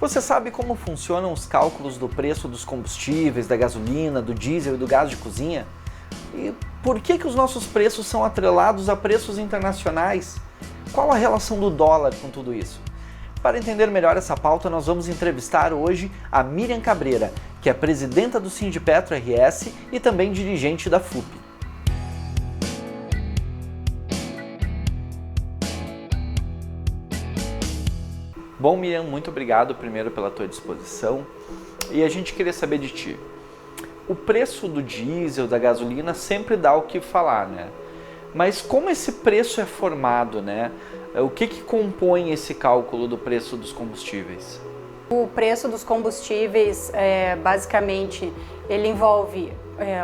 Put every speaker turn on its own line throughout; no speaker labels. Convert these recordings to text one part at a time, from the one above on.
Você sabe como funcionam os cálculos do preço dos combustíveis, da gasolina, do diesel e do gás de cozinha? E por que os nossos preços são atrelados a preços internacionais? Qual a relação do dólar com tudo isso? Para entender melhor essa pauta, nós vamos entrevistar hoje a Miriam Cabreira, que é presidenta do Sindipetro RS e também dirigente da FUP. Bom, Miriam, muito obrigado primeiro pela tua disposição. E a gente queria saber de ti. O preço do diesel, da gasolina, sempre dá o que falar, né? Mas como esse preço é formado, né? O que compõe esse cálculo do preço dos combustíveis?
O preço dos combustíveis, basicamente, ele envolve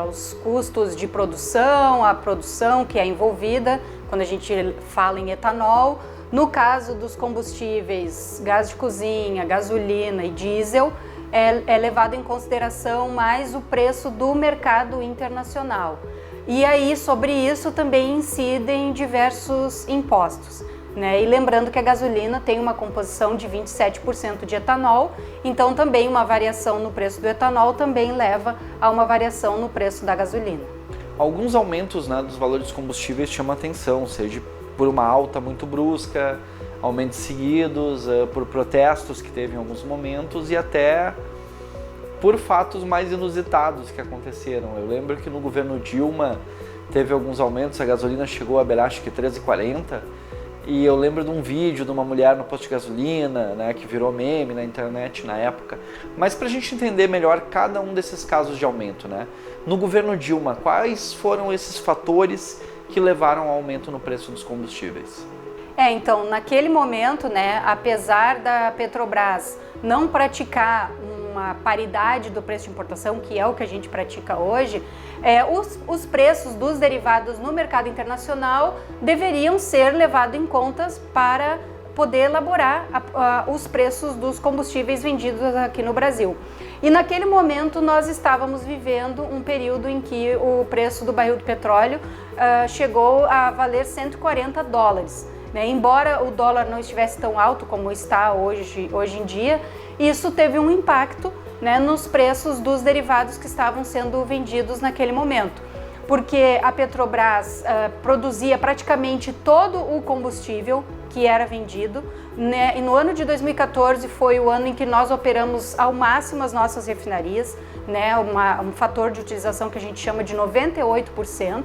os custos de produção, a produção que é envolvida, quando a gente fala em etanol. No caso dos combustíveis, gás de cozinha, gasolina e diesel, é levado em consideração mais o preço do mercado internacional. E aí, sobre isso, também incidem diversos impostos, né? E lembrando que a gasolina tem uma composição de 27% de etanol, então também uma variação no preço do etanol também leva a uma variação no preço da gasolina.
Alguns aumentos, né, dos valores dos combustíveis chamam atenção, seja por uma alta muito brusca, aumentos seguidos, por protestos que teve em alguns momentos e até por fatos mais inusitados que aconteceram. Eu lembro que no governo Dilma teve alguns aumentos, a gasolina chegou a beirar acho que 13,40 e eu lembro de um vídeo de uma mulher no posto de gasolina, né, que virou meme na internet na época. Mas para a gente entender melhor cada um desses casos de aumento, né? No governo Dilma, quais foram esses fatores que levaram ao aumento no preço dos combustíveis?
Então, naquele momento, né, apesar da Petrobras não praticar uma paridade do preço de importação, que é o que a gente pratica hoje, os preços dos derivados no mercado internacional deveriam ser levados em conta para poder elaborar os preços dos combustíveis vendidos aqui no Brasil. E naquele momento nós estávamos vivendo um período em que o preço do barril do petróleo chegou a valer $140. Né? Embora o dólar não estivesse tão alto como está hoje em dia, isso teve um impacto, né, nos preços dos derivados que estavam sendo vendidos naquele momento. Porque a Petrobras produzia praticamente todo o combustível que era vendido, né? E no ano de 2014 foi o ano em que nós operamos ao máximo as nossas refinarias, né? Um fator de utilização que a gente chama de 98%,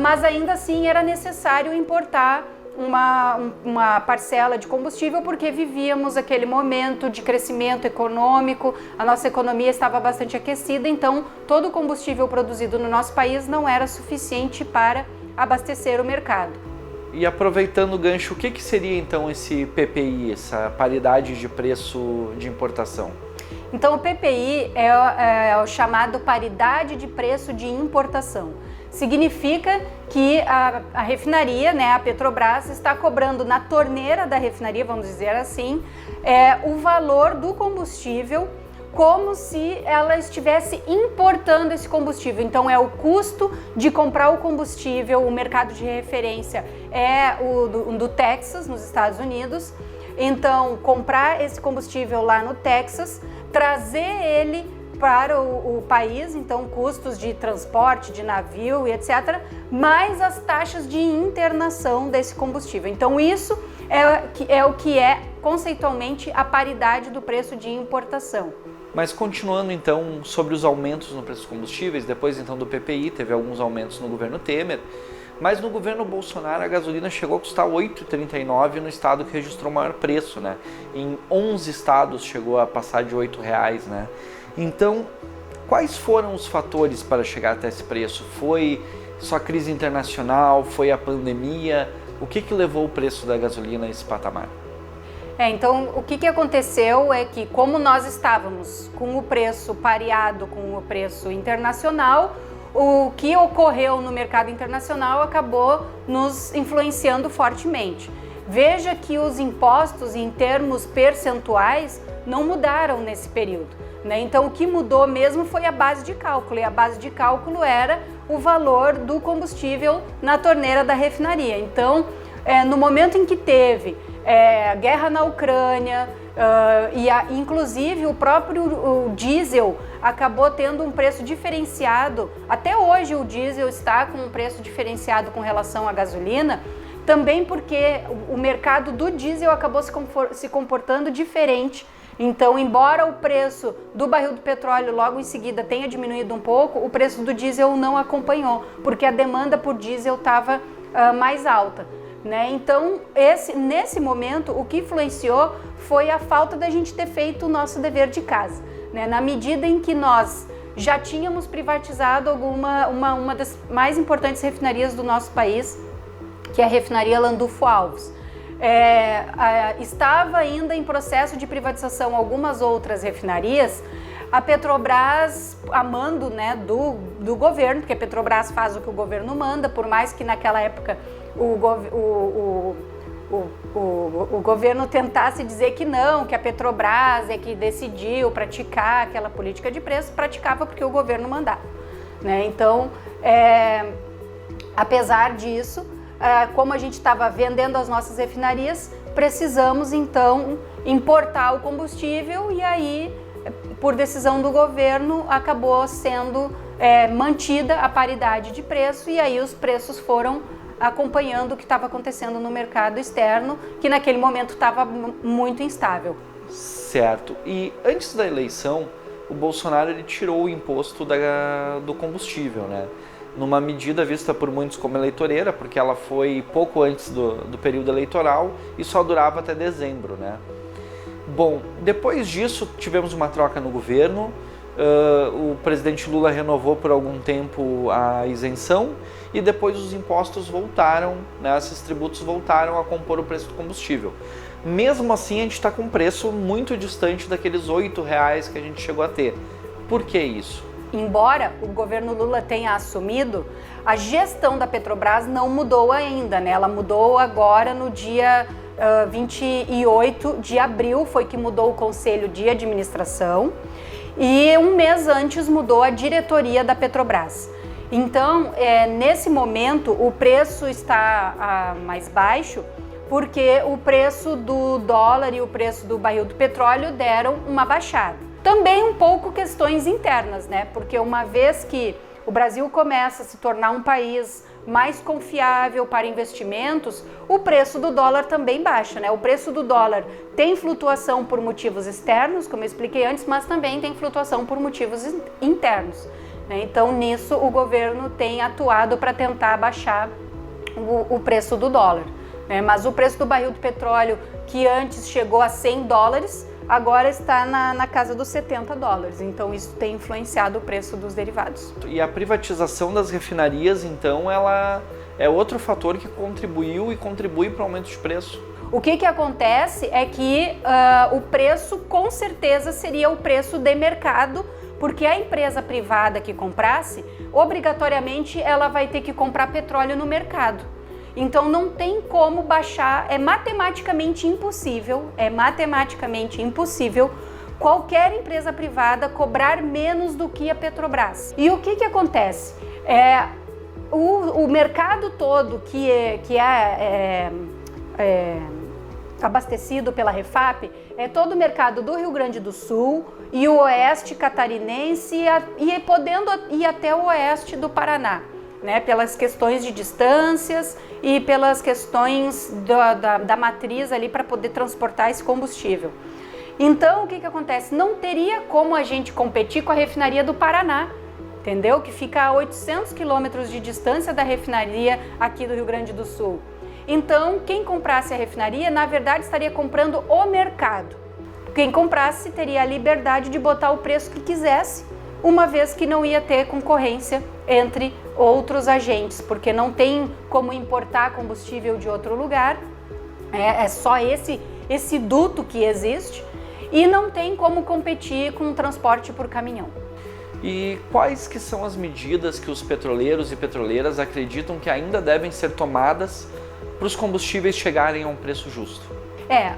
mas ainda assim era necessário importar uma parcela de combustível porque vivíamos aquele momento de crescimento econômico, a nossa economia estava bastante aquecida, então todo o combustível produzido no nosso país não era suficiente para abastecer o mercado.
E aproveitando o gancho, o que seria então esse PPI, essa paridade de preço de importação?
Então o PPI é o chamado paridade de preço de importação. Significa que a refinaria, né, a Petrobras, está cobrando na torneira da refinaria, vamos dizer assim, o valor do combustível como se ela estivesse importando esse combustível. Então é o custo de comprar o combustível, o mercado de referência é o do Texas, nos Estados Unidos. Então comprar esse combustível lá no Texas, trazer ele para o país, então custos de transporte, de navio e etc., mais as taxas de internação desse combustível. Então isso é o que é conceitualmente a paridade do preço de importação.
Mas continuando então sobre os aumentos no preço dos combustíveis, depois então do PPI, teve alguns aumentos no governo Temer, mas no governo Bolsonaro a gasolina chegou a custar R$ 8,39 no estado que registrou o maior preço, né? Em 11 estados chegou a passar de R$ 8,00, né? Então, quais foram os fatores para chegar até esse preço? Foi só a crise internacional? Foi a pandemia? O que levou o preço da gasolina a esse patamar?
Então, o que aconteceu é que, como nós estávamos com o preço pareado com o preço internacional, o que ocorreu no mercado internacional acabou nos influenciando fortemente. Veja que os impostos, em termos percentuais, não mudaram nesse período, né? Então, o que mudou mesmo foi a base de cálculo, e a base de cálculo era o valor do combustível na torneira da refinaria. Então, no momento em que teve guerra na Ucrânia, inclusive o próprio diesel acabou tendo um preço diferenciado. Até hoje o diesel está com um preço diferenciado com relação à gasolina, também porque o mercado do diesel acabou se comportando diferente. Então, embora o preço do barril do petróleo logo em seguida tenha diminuído um pouco, o preço do diesel não acompanhou, porque a demanda por diesel estava mais alta, né? Então, nesse momento, o que influenciou foi a falta da gente ter feito o nosso dever de casa, né? Na medida em que nós já tínhamos privatizado uma das mais importantes refinarias do nosso país, que é a refinaria Landulfo Alves. Estava ainda em processo de privatização algumas outras refinarias, a Petrobras, a mando, né, do governo, porque a Petrobras faz o que o governo manda, por mais que naquela época o governo tentasse dizer que não, que a Petrobras é que decidiu praticar aquela política de preço, praticava porque o governo mandava, né? Então, apesar disso, como a gente estava vendendo as nossas refinarias, precisamos então importar o combustível e aí, por decisão do governo, acabou sendo mantida a paridade de preço e aí os preços foram acompanhando o que estava acontecendo no mercado externo, que naquele momento estava muito instável.
Certo. E antes da eleição, o Bolsonaro ele tirou o imposto do combustível, né? Numa medida vista por muitos como eleitoreira, porque ela foi pouco antes do período eleitoral e só durava até dezembro, né? Bom, depois disso tivemos uma troca no governo, o presidente Lula renovou por algum tempo a isenção e depois os impostos voltaram, né, esses tributos voltaram a compor o preço do combustível. Mesmo assim, a gente está com um preço muito distante daqueles R$8 que a gente chegou a ter. Por que isso?
Embora o governo Lula tenha assumido, a gestão da Petrobras não mudou ainda, né? Ela mudou agora no dia 28 de abril, foi que mudou o Conselho de Administração e um mês antes mudou a diretoria da Petrobras. Então, nesse momento, o preço está mais baixo porque o preço do dólar e o preço do barril do petróleo deram uma baixada. Também um pouco questões internas, né? Porque uma vez que o Brasil começa a se tornar um país mais confiável para investimentos, o preço do dólar também baixa, né? O preço do dólar tem flutuação por motivos externos, como eu expliquei antes, mas também tem flutuação por motivos internos, né? Então, nisso, o governo tem atuado para tentar baixar o preço do dólar, né? Mas o preço do barril do petróleo, que antes chegou a $100, agora está na casa dos $70, então isso tem influenciado o preço dos derivados.
E a privatização das refinarias, então, ela é outro fator que contribuiu e contribui para o aumento de preço?
O que acontece é que o preço com certeza seria o preço de mercado, porque a empresa privada que comprasse, obrigatoriamente ela vai ter que comprar petróleo no mercado. Então não tem como baixar, é matematicamente impossível qualquer empresa privada cobrar menos do que a Petrobras. E o que acontece? O mercado todo que é abastecido pela Refap é todo o mercado do Rio Grande do Sul e o oeste catarinense e podendo ir até o oeste do Paraná, né, pelas questões de distâncias e pelas questões da matriz ali para poder transportar esse combustível. Então, o que acontece? Não teria como a gente competir com a refinaria do Paraná, entendeu? Que fica a 800 quilômetros de distância da refinaria aqui do Rio Grande do Sul. Então, quem comprasse a refinaria, na verdade, estaria comprando o mercado. Quem comprasse teria a liberdade de botar o preço que quisesse, uma vez que não ia ter concorrência entre outros agentes, porque não tem como importar combustível de outro lugar, é só esse duto que existe, e não tem como competir com o transporte por caminhão.
E quais que são as medidas que os petroleiros e petroleiras acreditam que ainda devem ser tomadas para os combustíveis chegarem a um preço justo?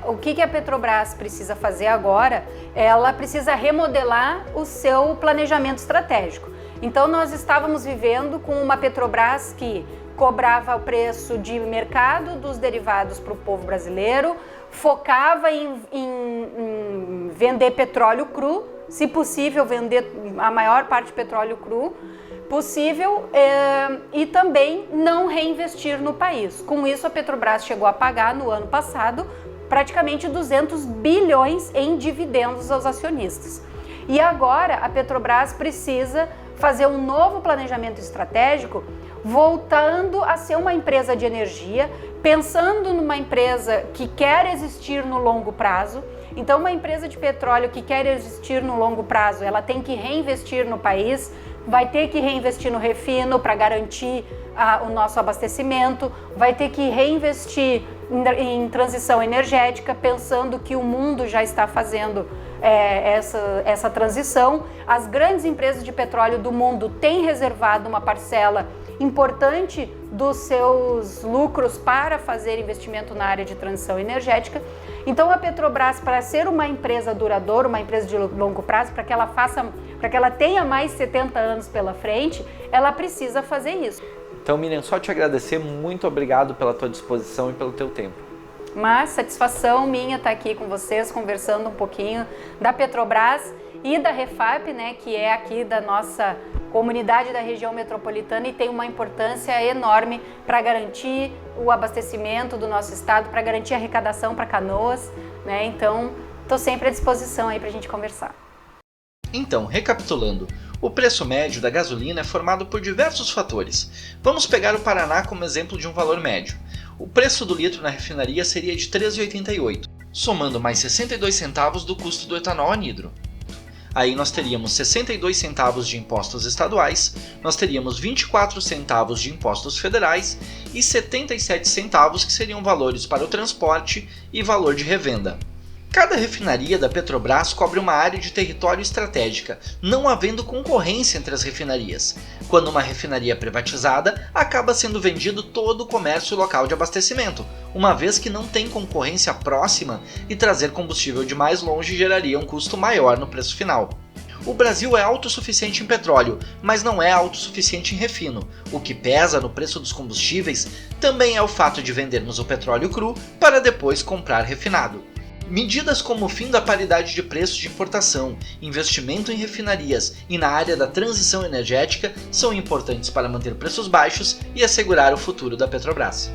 O que a Petrobras precisa fazer agora? Ela precisa remodelar o seu planejamento estratégico. Então, nós estávamos vivendo com uma Petrobras que cobrava o preço de mercado dos derivados para o povo brasileiro, focava em vender petróleo cru, se possível vender a maior parte do petróleo cru possível, e também não reinvestir no país. Com isso, a Petrobras chegou a pagar no ano passado praticamente 200 bilhões em dividendos aos acionistas. E agora a Petrobras precisa fazer um novo planejamento estratégico, voltando a ser uma empresa de energia, pensando numa empresa que quer existir no longo prazo. Então, uma empresa de petróleo que quer existir no longo prazo, ela tem que reinvestir no país, vai ter que reinvestir no refino para garantir o nosso abastecimento, vai ter que reinvestir em transição energética, pensando que o mundo já está fazendo essa transição. As grandes empresas de petróleo do mundo têm reservado uma parcela importante dos seus lucros para fazer investimento na área de transição energética. Então a Petrobras, para ser uma empresa duradoura, uma empresa de longo prazo, para que ela tenha mais 70 anos pela frente, ela precisa fazer isso.
Então, Miriam, só te agradecer, muito obrigado pela tua disposição e pelo teu tempo.
Mas satisfação minha estar aqui com vocês, conversando um pouquinho da Petrobras e da Refap, né, que é aqui da nossa comunidade da região metropolitana e tem uma importância enorme para garantir o abastecimento do nosso estado, para garantir a arrecadação para Canoas, né? Então, estou sempre à disposição aí para a gente conversar.
Então, recapitulando, o preço médio da gasolina é formado por diversos fatores. Vamos pegar o Paraná como exemplo de um valor médio. O preço do litro na refinaria seria de R$ 13,88, somando mais 62 centavos do custo do etanol anidro. Aí nós teríamos 62 centavos de impostos estaduais, nós teríamos 24 centavos de impostos federais e 77 centavos que seriam valores para o transporte e valor de revenda. Cada refinaria da Petrobras cobre uma área de território estratégica, não havendo concorrência entre as refinarias. Quando uma refinaria é privatizada, acaba sendo vendido todo o comércio local de abastecimento, uma vez que não tem concorrência próxima e trazer combustível de mais longe geraria um custo maior no preço final. O Brasil é autossuficiente em petróleo, mas não é autossuficiente em refino. O que pesa no preço dos combustíveis também é o fato de vendermos o petróleo cru para depois comprar refinado. Medidas como o fim da paridade de preço de importação, investimento em refinarias e na área da transição energética são importantes para manter preços baixos e assegurar o futuro da Petrobras.